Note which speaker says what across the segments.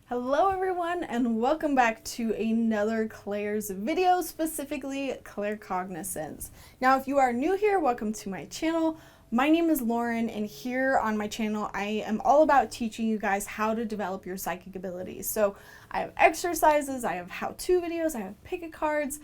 Speaker 1: Hello everyone and welcome back to another Claire's video, specifically Claircognizance. Now if you are new here, welcome to my channel. My name is Lauren and here on my channel I am all about teaching you guys how to develop your psychic abilities. So I have exercises, I have how-to videos, I have pick-a cards.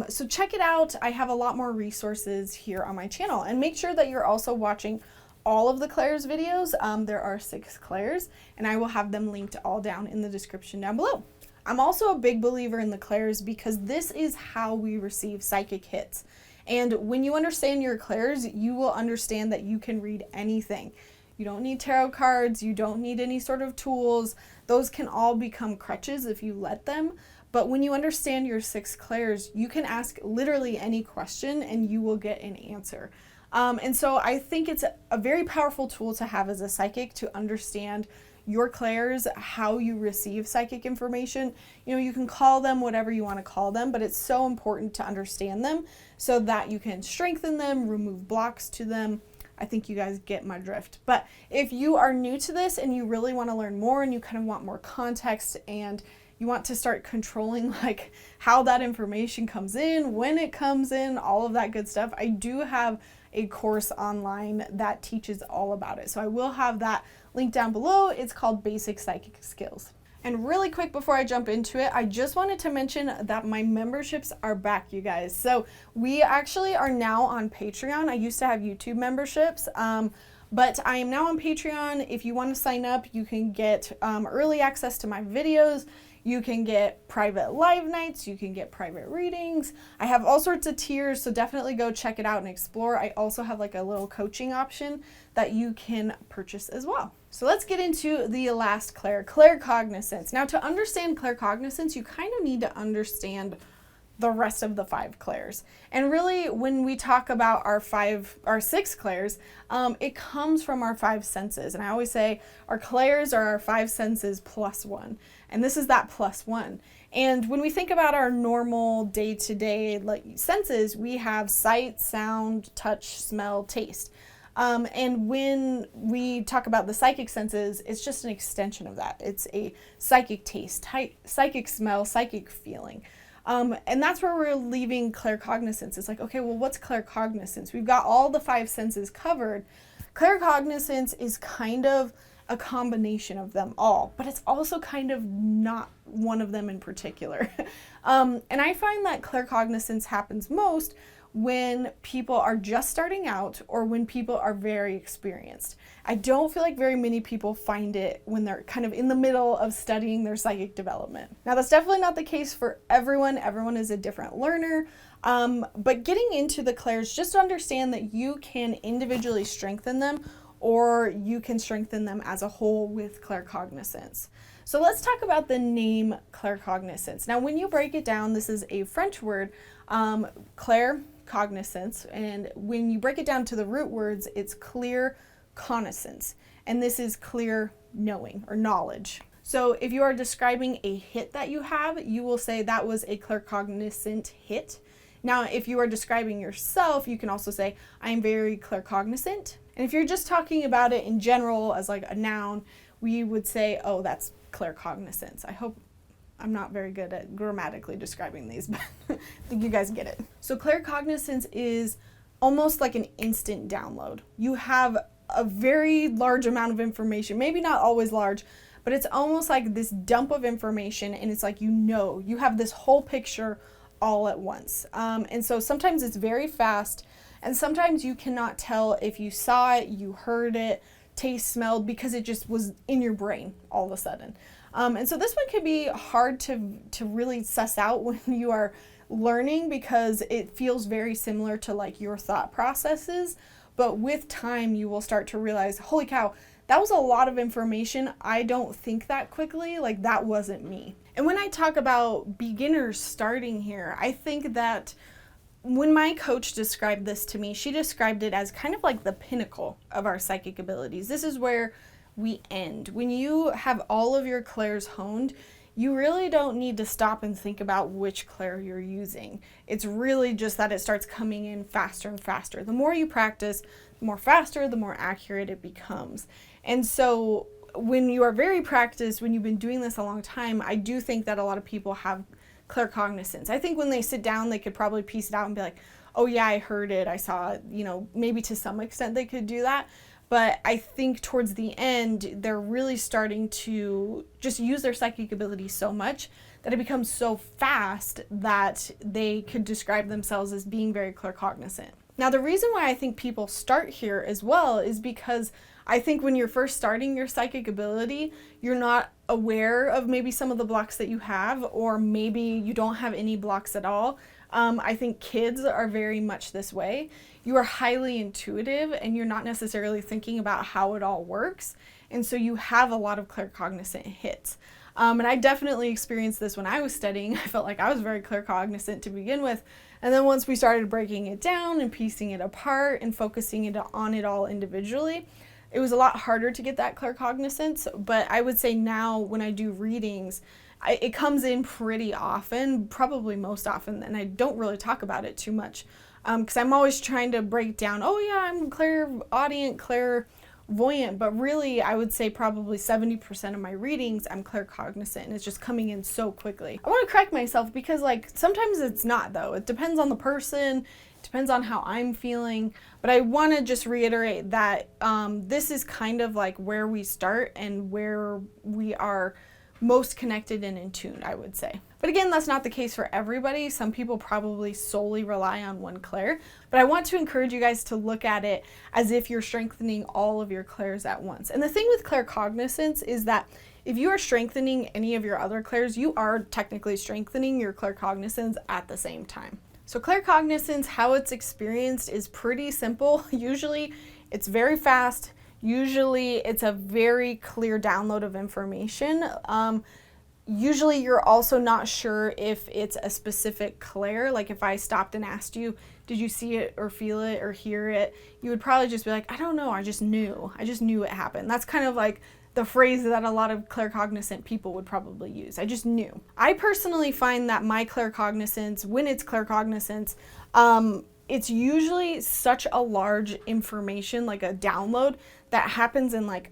Speaker 1: So check it out. I have a lot more resources here on my channel, and make sure that you're also watching all of the Claire's videos. There are 6 Claire's and I will have them linked all down in the description down below. I'm also a big believer in the Claire's because this is how we receive psychic hits. And when you understand your Claire's, you will understand that you can read anything. You don't need tarot cards, you don't need any sort of tools. Those can all become crutches if you let them. But when you understand your 6 Claire's, you can ask literally any question and you will get an answer. And so I think it's a very powerful tool to have as a psychic to understand your Claire's, how you receive psychic information. You know, you can call them whatever you want to call them, but it's so important to understand them so that you can strengthen them, remove blocks to them. I think you guys get my drift. But if you are new to this and you really want to learn more and you kind of want more context and you want to start controlling like how that information comes in, when it comes in, all of that good stuff, I do have a course online that teaches all about it. So I will have that link down below. It's called Basic Psychic Skills. And really quick before I jump into it, I just wanted to mention that my memberships are back, you guys. So we actually are now on Patreon. I used to have YouTube memberships, but I am now on Patreon. If you want to sign up, you can get early access to my videos. You can get private live nights, you can get private readings. I have all sorts of tiers, so definitely go check it out and explore. I also have like a little coaching option that you can purchase as well. So let's get into the last Claire, Claircognizance. Now to understand Claircognizance, you kind of need to understand the rest of the 5 Claire's. And really when we talk about our 6 Claire's, it comes from our 5 senses. And I always say our Claire's are our 5 senses plus 1. And this is that plus 1. And when we think about our normal day-to-day like senses, we have sight, sound, touch, smell, taste. And when we talk about the psychic senses, it's just an extension of that. It's a psychic taste, psychic smell, psychic feeling. And that's where we're leaving Claircognizance. It's like, okay, well, what's Claircognizance? We've got all the 5 senses covered. Claircognizance is kind of a combination of them all, but it's also kind of not one of them in particular. And I find that Claircognizance happens most when people are just starting out or when people are very experienced. I don't feel like very many people find it when they're kind of in the middle of studying their psychic development. Now that's definitely not the case for everyone. Everyone is a different learner. But getting into the Claire's, just understand that you can individually strengthen them or you can strengthen them as a whole with Claircognizance. So let's talk about the name Claircognizance. Now when you break it down, this is a French word, Claircognizance, and when you break it down to the root words, it's clear connaissance, and this is clear knowing or knowledge. So if you are describing a hit that you have, you will say that was a claircognizant hit. Now if you are describing yourself, you can also say I am very claircognizant. And if you're just talking about it in general as like a noun, we would say, oh, that's claircognizance. I hope I'm not very good at grammatically describing these, but I think you guys get it. So claircognizance is almost like an instant download. You have a very large amount of information, maybe not always large, but it's almost like this dump of information, and it's like, you have this whole picture all at once. And so sometimes it's very fast, and sometimes you cannot tell if you saw it, you heard it, taste, smelled, because it just was in your brain all of a sudden. And so this one can be hard to really suss out when you are learning because it feels very similar to like your thought processes. But with time, you will start to realize, holy cow, that was a lot of information. I don't think that quickly. Like that wasn't me. And when I talk about beginners starting here, I think that when my coach described this to me, she described it as kind of like the pinnacle of our psychic abilities. This is where we end. When you have all of your Claire's honed, you really don't need to stop and think about which Claire you're using. It's really just that it starts coming in faster and faster. The more you practice, the more faster, the more accurate it becomes. And so when you are very practiced, when you've been doing this a long time, I do think that a lot of people have claircognizance. I think when they sit down, they could probably piece it out and be like, oh yeah, I heard it, I saw it, you know, maybe to some extent they could do that. But I think towards the end, they're really starting to just use their psychic ability so much that it becomes so fast that they could describe themselves as being very claircognizant. Now, the reason why I think people start here as well is because I think when you're first starting your psychic ability, you're not aware of maybe some of the blocks that you have, or maybe you don't have any blocks at all. I think kids are very much this way. You are highly intuitive and you're not necessarily thinking about how it all works. And so you have a lot of claircognizant hits. And I definitely experienced this when I was studying. I felt like I was very claircognizant to begin with. And then once we started breaking it down and piecing it apart and focusing it on it all individually, it was a lot harder to get that claircognizance. But I would say now when I do readings, it comes in pretty often, probably most often, and I don't really talk about it too much because I'm always trying to break down, oh yeah, I'm clairaudient, clairvoyant, but really I would say probably 70% of my readings I'm claircognizant, and it's just coming in so quickly. I want to correct myself because like sometimes it's not though. It depends on the person, it depends on how I'm feeling, but I want to just reiterate that this is kind of like where we start and where we are most connected and in tune, I would say. But again, that's not the case for everybody. Some people probably solely rely on one clair, but I want to encourage you guys to look at it as if you're strengthening all of your clairs at once. And the thing with claircognizance is that if you are strengthening any of your other clairs, you are technically strengthening your claircognizance at the same time. So claircognizance, how it's experienced is pretty simple. Usually it's very fast. Usually it's a very clear download of information. Usually you're also not sure if it's a specific clair. Like if I stopped and asked you, did you see it or feel it or hear it? You would probably just be like, I don't know, I just knew it happened. That's kind of like the phrase that a lot of claircognizant people would probably use. I just knew. I personally find that my claircognizance, when it's claircognizance, it's usually such a large information, like a download, that happens in like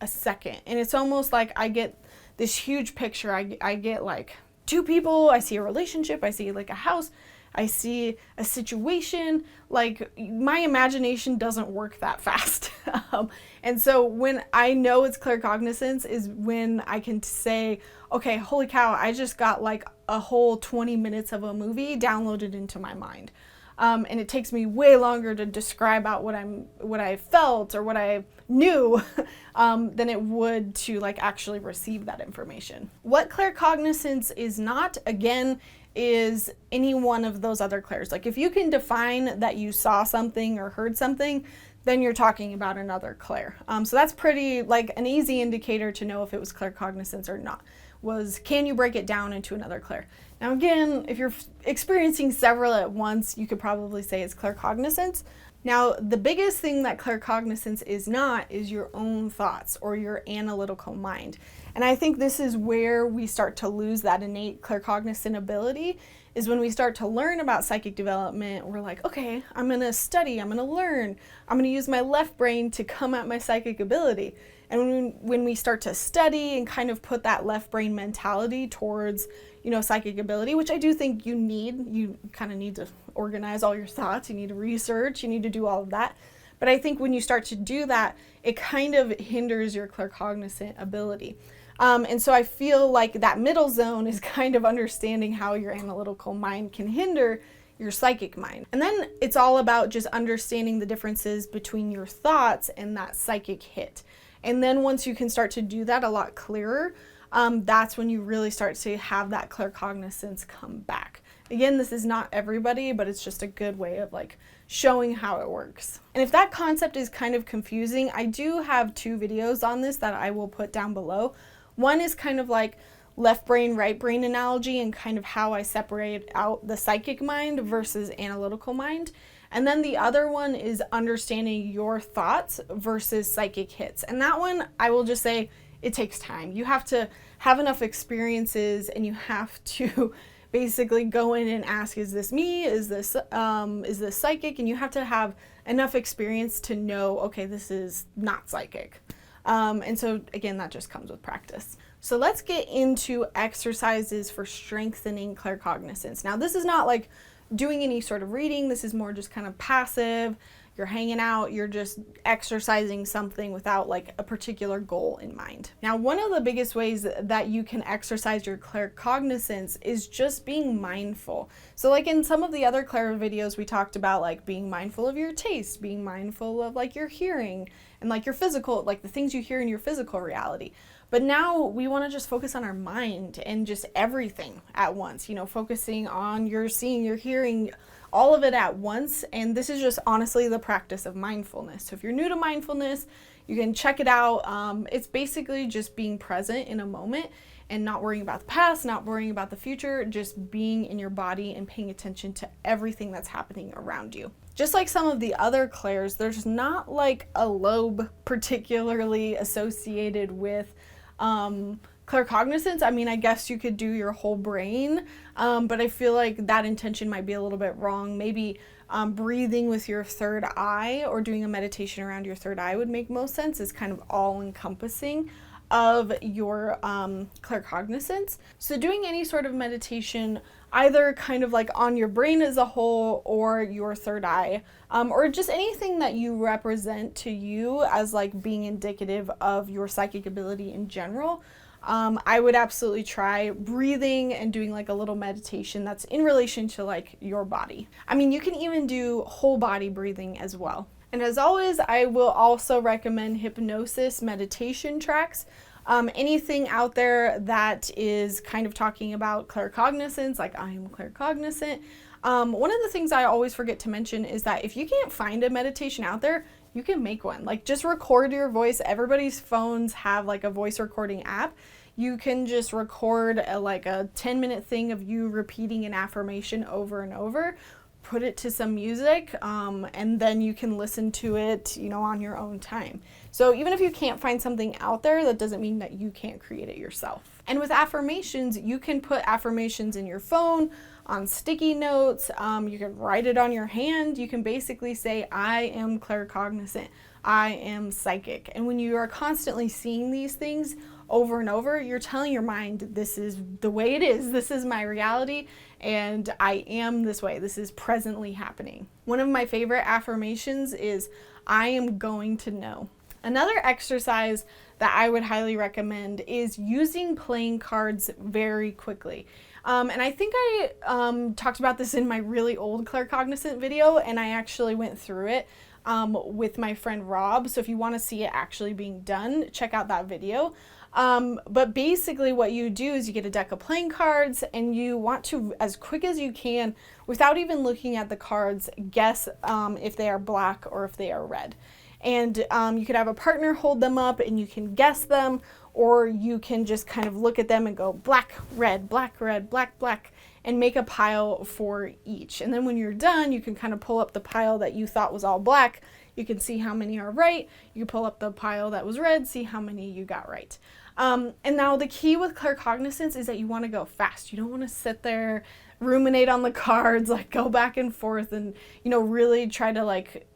Speaker 1: a second. And it's almost like I get this huge picture. I get like two people, I see a relationship, I see like a house, I see a situation. Like my imagination doesn't work that fast. And so when I know it's claircognizance is when I can say, okay, holy cow, I just got like a whole 20 minutes of a movie downloaded into my mind. And it takes me way longer to describe out what I felt or what I knew than it would to like actually receive that information. What claircognizance is not, again, is any one of those other clairs. Like if you can define that you saw something or heard something, then you're talking about another clair. So that's pretty like an easy indicator to know if it was claircognizance or not. Can you break it down into another clair? Now again, if you're experiencing several at once, you could probably say it's claircognizance. Now, the biggest thing that claircognizance is not is your own thoughts or your analytical mind. And I think this is where we start to lose that innate claircognizant ability, is when we start to learn about psychic development. We're like, okay, I'm going to study, I'm going to learn, I'm going to use my left brain to come at my psychic ability. And when we start to study and kind of put that left brain mentality towards, psychic ability, which I do think you kind of need to organize all your thoughts, you need to research, you need to do all of that. But I think when you start to do that, it kind of hinders your claircognizant ability. And so I feel like that middle zone is kind of understanding how your analytical mind can hinder your psychic mind. And then it's all about just understanding the differences between your thoughts and that psychic hit. And then once you can start to do that a lot clearer, that's when you really start to have that claircognizance come back. Again, this is not everybody, but it's just a good way of like showing how it works. And if that concept is kind of confusing, I do have 2 videos on this that I will put down below. One is kind of like left brain, right brain analogy and kind of how I separate out the psychic mind versus analytical mind. And then the other one is understanding your thoughts versus psychic hits. And that one, I will just say, it takes time. You have to have enough experiences and you have to basically go in and ask, is this me? Is this psychic? And you have to have enough experience to know, okay, this is not psychic. And so again, that just comes with practice. So let's get into exercises for strengthening claircognizance. Now, this is not like doing any sort of reading. This is more just kind of passive. You're hanging out, you're just exercising something without like a particular goal in mind. Now, one of the biggest ways that you can exercise your claircognizance is just being mindful. So like in some of the other clair videos, we talked about like being mindful of your taste, being mindful of like your hearing and like your physical, like the things you hear in your physical reality. But now we want to just focus on our mind and just everything at once, you know, focusing on your seeing, your hearing, all of it at once. And this is just honestly the practice of mindfulness. So if you're new to mindfulness, you can check it out. It's basically just being present in a moment and not worrying about the past, not worrying about the future, just being in your body and paying attention to everything that's happening around you. Just like some of the other clairs, there's not like a lobe particularly associated with claircognizance. I mean, I guess you could do your whole brain, but I feel like that intention might be a little bit wrong. Maybe breathing with your third eye or doing a meditation around your third eye would make most sense. It's kind of all encompassing of your claircognizance. So doing any sort of meditation, either kind of like on your brain as a whole or your third eye, or just anything that you represent to you as like being indicative of your psychic ability in general, I would absolutely try breathing and doing like a little meditation that's in relation to like your body. I mean, you can even do whole body breathing as well. And as always, I will also recommend hypnosis meditation tracks. Anything out there that is kind of talking about claircognizance, like I am claircognizant. One of the things I always forget to mention is that if you can't find a meditation out there, you can make one. Like just record your voice. Everybody's phones have like a voice recording app. You can just record like a 10-minute thing of you repeating an affirmation over and over, put it to some music, and then you can listen to it, you know, on your own time. So even if you can't find something out there, that doesn't mean that you can't create it yourself. And with affirmations, you can put affirmations in your phone, on sticky notes, you can write it on your hand. You can basically say, I am claircognizant, I am psychic. And when you are constantly seeing these things over and over, you're telling your mind, this is the way it is, this is my reality, and I am this way, this is presently happening. One of my favorite affirmations is, I am going to know. Another exercise that I would highly recommend is using playing cards very quickly. And I think I talked about this in my really old claircognizant video, and I actually went through it with my friend Rob. So if you want to see it actually being done, check out that video. But basically what you do is you get a deck of playing cards and you want to, as quick as you can, without even looking at the cards, guess if they are black or if they are red. And you could have a partner hold them up and you can guess them, or you can just kind of look at them and go black, red, black, black, and make a pile for each. And then when you're done, you can kind of pull up the pile that you thought was all black. You can see how many are right. You can pull up the pile that was red, see how many you got right. And now the key with claircognizance is that you want to go fast. You don't want to sit there, ruminate on the cards, like go back and forth and, you know, really try to like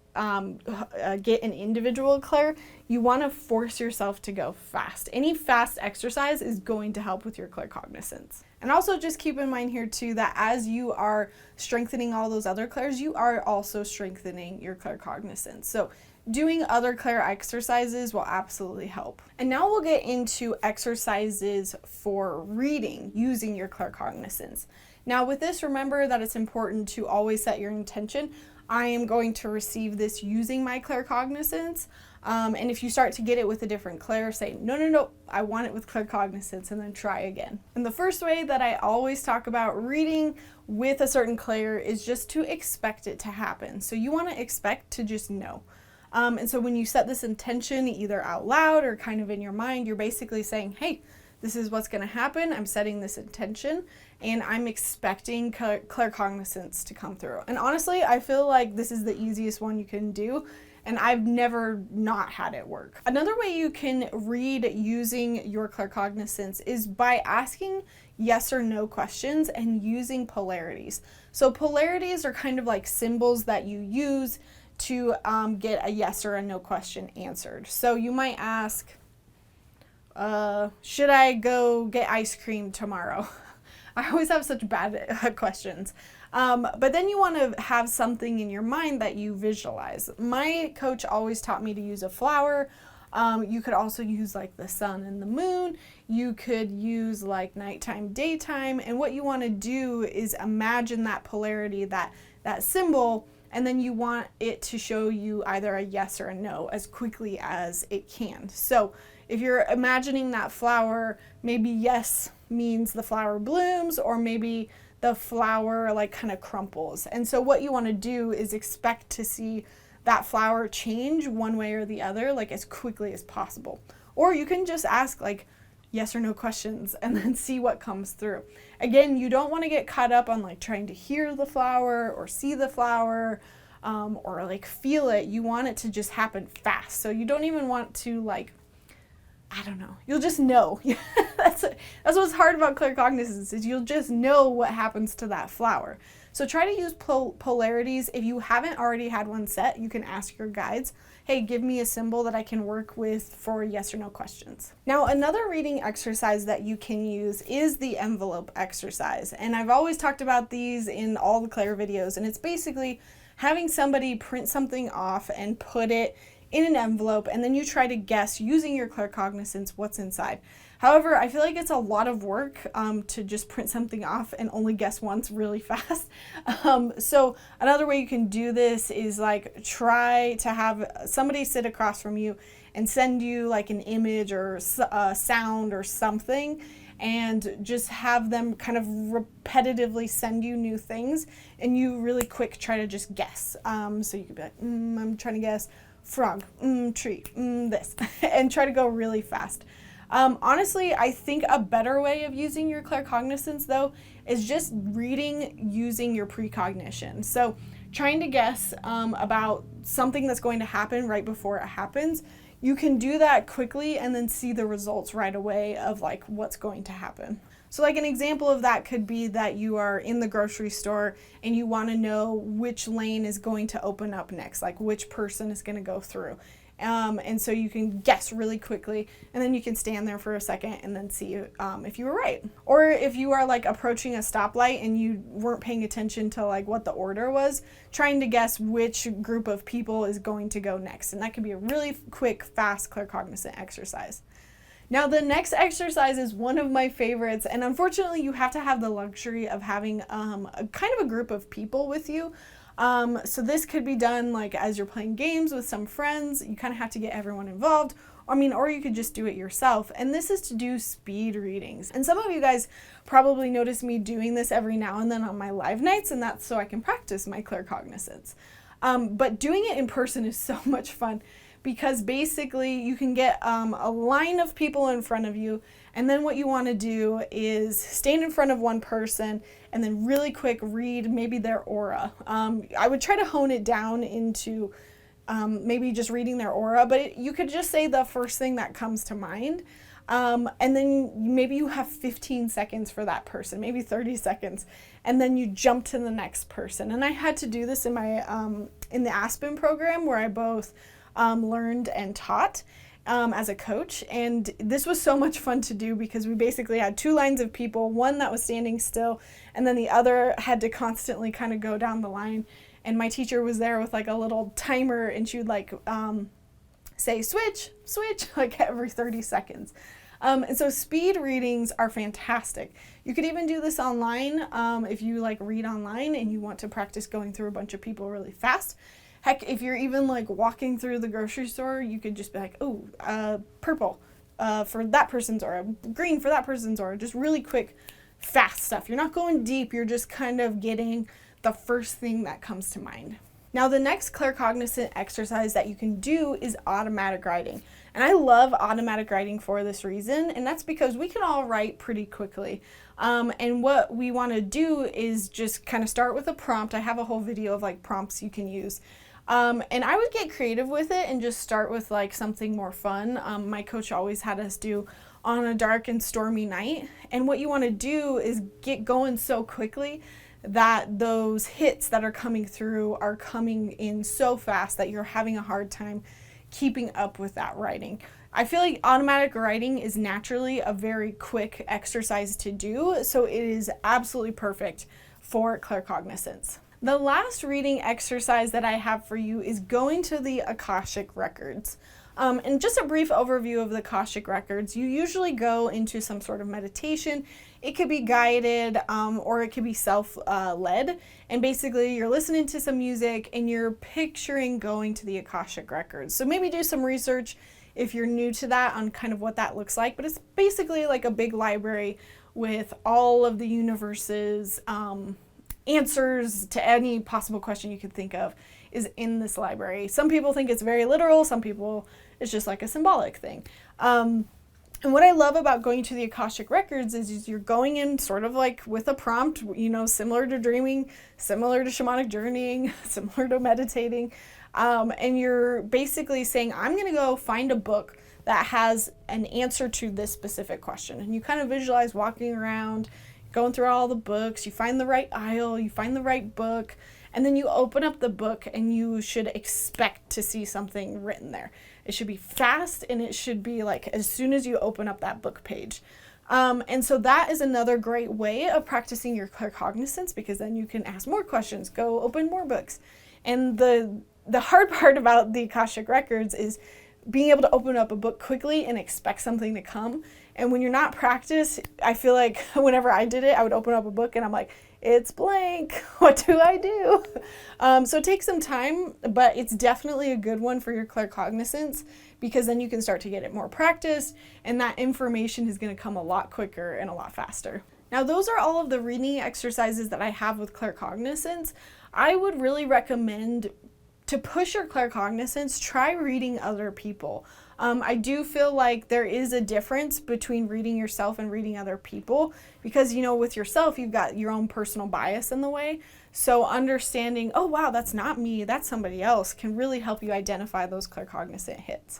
Speaker 1: get an individual clair. You want to force yourself to go fast. Any fast exercise is going to help with your claircognizance. And also just keep in mind here too that as you are strengthening all those other clairs, you are also strengthening your claircognizance. So doing other clair exercises will absolutely help. And now we'll get into exercises for reading using your claircognizance. Now with this, remember that it's important to always set your intention. I am going to receive this using my claircognizance. And if you start to get it with a different clair, say, no, I want it with claircognizance, and then try again. And the first way that I always talk about reading with a certain clair is just to expect it to happen. So you want to expect to just know. And so when you set this intention either out loud or kind of in your mind, you're basically saying, hey, this is what's going to happen. I'm setting this intention and I'm expecting claircognizance to come through. And honestly, I feel like this is the easiest one you can do, and I've never not had it work. Another way you can read using your claircognizance is by asking yes or no questions and using polarities. So polarities are kind of like symbols that you use to get a yes or a no question answered. So you might ask, should I go get ice cream tomorrow? I always have such bad questions. But then you want to have something in your mind that you visualize. My coach always taught me to use a flower. You could also use like the sun and the moon. You could use like nighttime, daytime. And what you want to do is imagine that polarity, that symbol, and then you want it to show you either a yes or a no as quickly as it can. So if you're imagining that flower, maybe yes means the flower blooms, or maybe the flower like kind of crumples. And so what you want to do is expect to see that flower change one way or the other, like as quickly as possible. Or you can just ask like yes or no questions and then see what comes through. Again, you don't want to get caught up on like trying to hear the flower or see the flower, or like feel it. You want it to just happen fast. So you don't even want to like, I don't know, you'll just know. That's what's hard about claircognizance, is you'll just know what happens to that flower. So try to use polarities. If you haven't already had one set, you can ask your guides, hey, give me a symbol that I can work with for yes or no questions. Now, another reading exercise that you can use is the envelope exercise. And I've always talked about these in all the Claire videos, and it's basically having somebody print something off and put it in an envelope, and then you try to guess using your claircognizance what's inside. However, I feel like it's a lot of work to just print something off and only guess once really fast. So another way you can do this is like try to have somebody sit across from you and send you like an image or a sound or something, and just have them kind of repetitively send you new things, and you really quick try to just guess. So you could be like, I'm trying to guess frog, tree, this, and try to go really fast. Honestly, I think a better way of using your claircognizance though is just reading using your precognition. So trying to guess about something that's going to happen right before it happens. You can do that quickly and then see the results right away of like what's going to happen. So like an example of that could be that you are in the grocery store and you want to know which lane is going to open up next, like which person is going to go through. And so you can guess really quickly, and then you can stand there for a second and then see if you were right. Or if you are like approaching a stoplight and you weren't paying attention to like what the order was, trying to guess which group of people is going to go next. And that can be a really quick, fast claircognizant exercise. Now the next exercise is one of my favorites, and unfortunately you have to have the luxury of having a kind of a group of people with you. So this could be done like as you're playing games with some friends. You kind of have to get everyone involved. Or you could just do it yourself. And this is to do speed readings. And some of you guys probably notice me doing this every now and then on my live nights, and that's so I can practice my claircognizance. But doing it in person is so much fun, because basically you can get a line of people in front of you, and then what you want to do is stand in front of one person and then really quick read maybe their aura. I would try to hone it down into maybe just reading their aura, but you could just say the first thing that comes to mind. And then maybe you have 15 seconds for that person, maybe 30 seconds, and then you jump to the next person. And I had to do this in my in the Aspen program, where I both learned and taught as a coach, and this was so much fun to do because we basically had two lines of people, one that was standing still and then the other had to constantly kind of go down the line, and my teacher was there with like a little timer, and she would like say switch like every 30 seconds. And so speed readings are fantastic. You could even do this online if you like read online and you want to practice going through a bunch of people really fast. Heck, if you're even like walking through the grocery store, you could just be like, oh, purple for that person's aura, green for that person's aura, just really quick, fast stuff. You're not going deep, you're just kind of getting the first thing that comes to mind. Now the next claircognizant exercise that you can do is automatic writing. And I love automatic writing for this reason, and that's because we can all write pretty quickly. And what we want to do is just kind of start with a prompt. I have a whole video of like prompts you can use. And I would get creative with it and just start with like something more fun. My coach always had us do on a dark and stormy night. And what you want to do is get going so quickly that those hits that are coming through are coming in so fast that you're having a hard time keeping up with that writing. I feel like automatic writing is naturally a very quick exercise to do, so it is absolutely perfect for claircognizance. The last reading exercise that I have for you is going to the Akashic Records. And just a brief overview of the Akashic Records, you usually go into some sort of meditation. It could be guided or it could be self-led. And basically you're listening to some music and you're picturing going to the Akashic Records. So maybe do some research if you're new to that on kind of what that looks like. But it's basically like a big library with all of the universe's answers to any possible question you could think of is in this library. Some people think it's very literal, some people it's just like a symbolic thing. And what I love about going to the Akashic Records is you're going in sort of like with a prompt, you know, similar to dreaming, similar to shamanic journeying, similar to meditating. And you're basically saying, I'm going to go find a book that has an answer to this specific question. And you kind of visualize walking around, going through all the books, you find the right aisle, you find the right book, and then you open up the book and you should expect to see something written there. It should be fast and it should be like as soon as you open up that book page. And so that is another great way of practicing your claircognizance, because then you can ask more questions, go open more books. And the hard part about the Akashic Records is being able to open up a book quickly and expect something to come. And when you're not practiced, I feel like whenever I did it, I would open up a book and I'm like, it's blank. What do I do? So it takes some time, but it's definitely a good one for your claircognizance, because then you can start to get it more practiced and that information is going to come a lot quicker and a lot faster. Now, those are all of the reading exercises that I have with claircognizance. I would really recommend, to push your claircognizance, try reading other people. I do feel like there is a difference between reading yourself and reading other people, because, you know, with yourself, you've got your own personal bias in the way. So understanding, oh, wow, that's not me, that's somebody else, can really help you identify those claircognizant hits.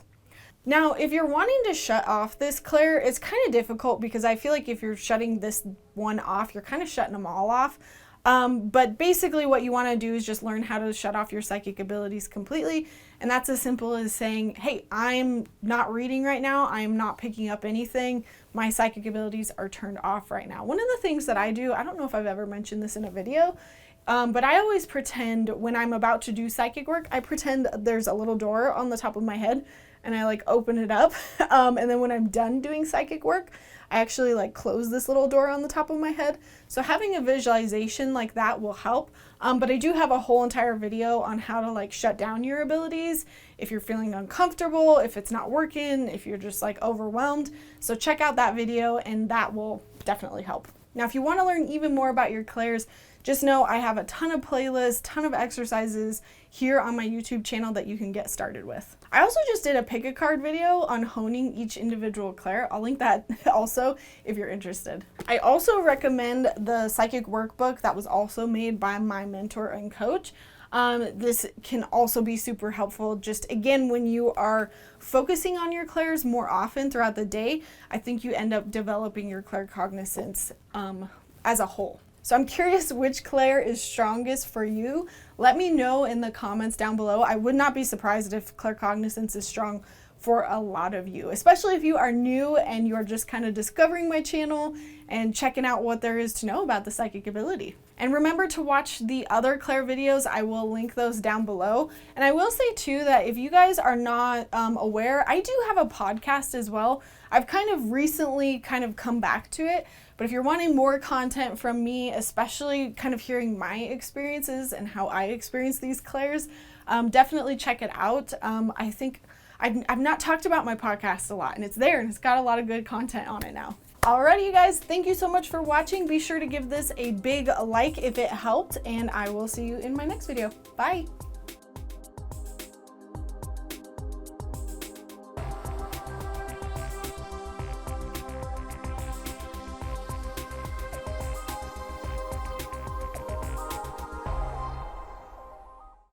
Speaker 1: Now, if you're wanting to shut off this clair, it's kind of difficult, because I feel like if you're shutting this one off, you're kind of shutting them all off. But basically what you want to do is just learn how to shut off your psychic abilities completely. And that's as simple as saying, hey, I'm not reading right now. I'm not picking up anything. My psychic abilities are turned off right now. One of the things that I do, I don't know if I've ever mentioned this in a video, but I always pretend when I'm about to do psychic work, I pretend there's a little door on the top of my head and I like open it up. And then when I'm done doing psychic work, I actually like close this little door on the top of my head. So having a visualization like that will help. But I do have a whole entire video on how to like shut down your abilities if you're feeling uncomfortable, if it's not working, if you're just like overwhelmed. So check out that video and that will definitely help. Now, if you want to learn even more about your clairs, just know I have a ton of playlists, ton of exercises here on my YouTube channel that you can get started with. I also just did a pick a card video on honing each individual clair. I'll link that also if you're interested. I also recommend the psychic workbook that was also made by my mentor and coach. This can also be super helpful. Just again, when you are focusing on your clairs more often throughout the day, I think you end up developing your claircognizance as a whole. So I'm curious which clair is strongest for you. Let me know in the comments down below. I would not be surprised if claircognizance is strong for a lot of you, especially if you are new and you're just kind of discovering my channel and checking out what there is to know about the psychic ability. And remember to watch the other clair videos. I will link those down below. And I will say too that if you guys are not aware, I do have a podcast as well. I've kind of recently come back to it, but if you're wanting more content from me, especially kind of hearing my experiences and how I experience these clairs, definitely check it out. I think I've not talked about my podcast a lot, and it's there and it's got a lot of good content on it now. Alrighty, you guys, thank you so much for watching. Be sure to give this a big like if it helped, and I will see you in my next video. Bye.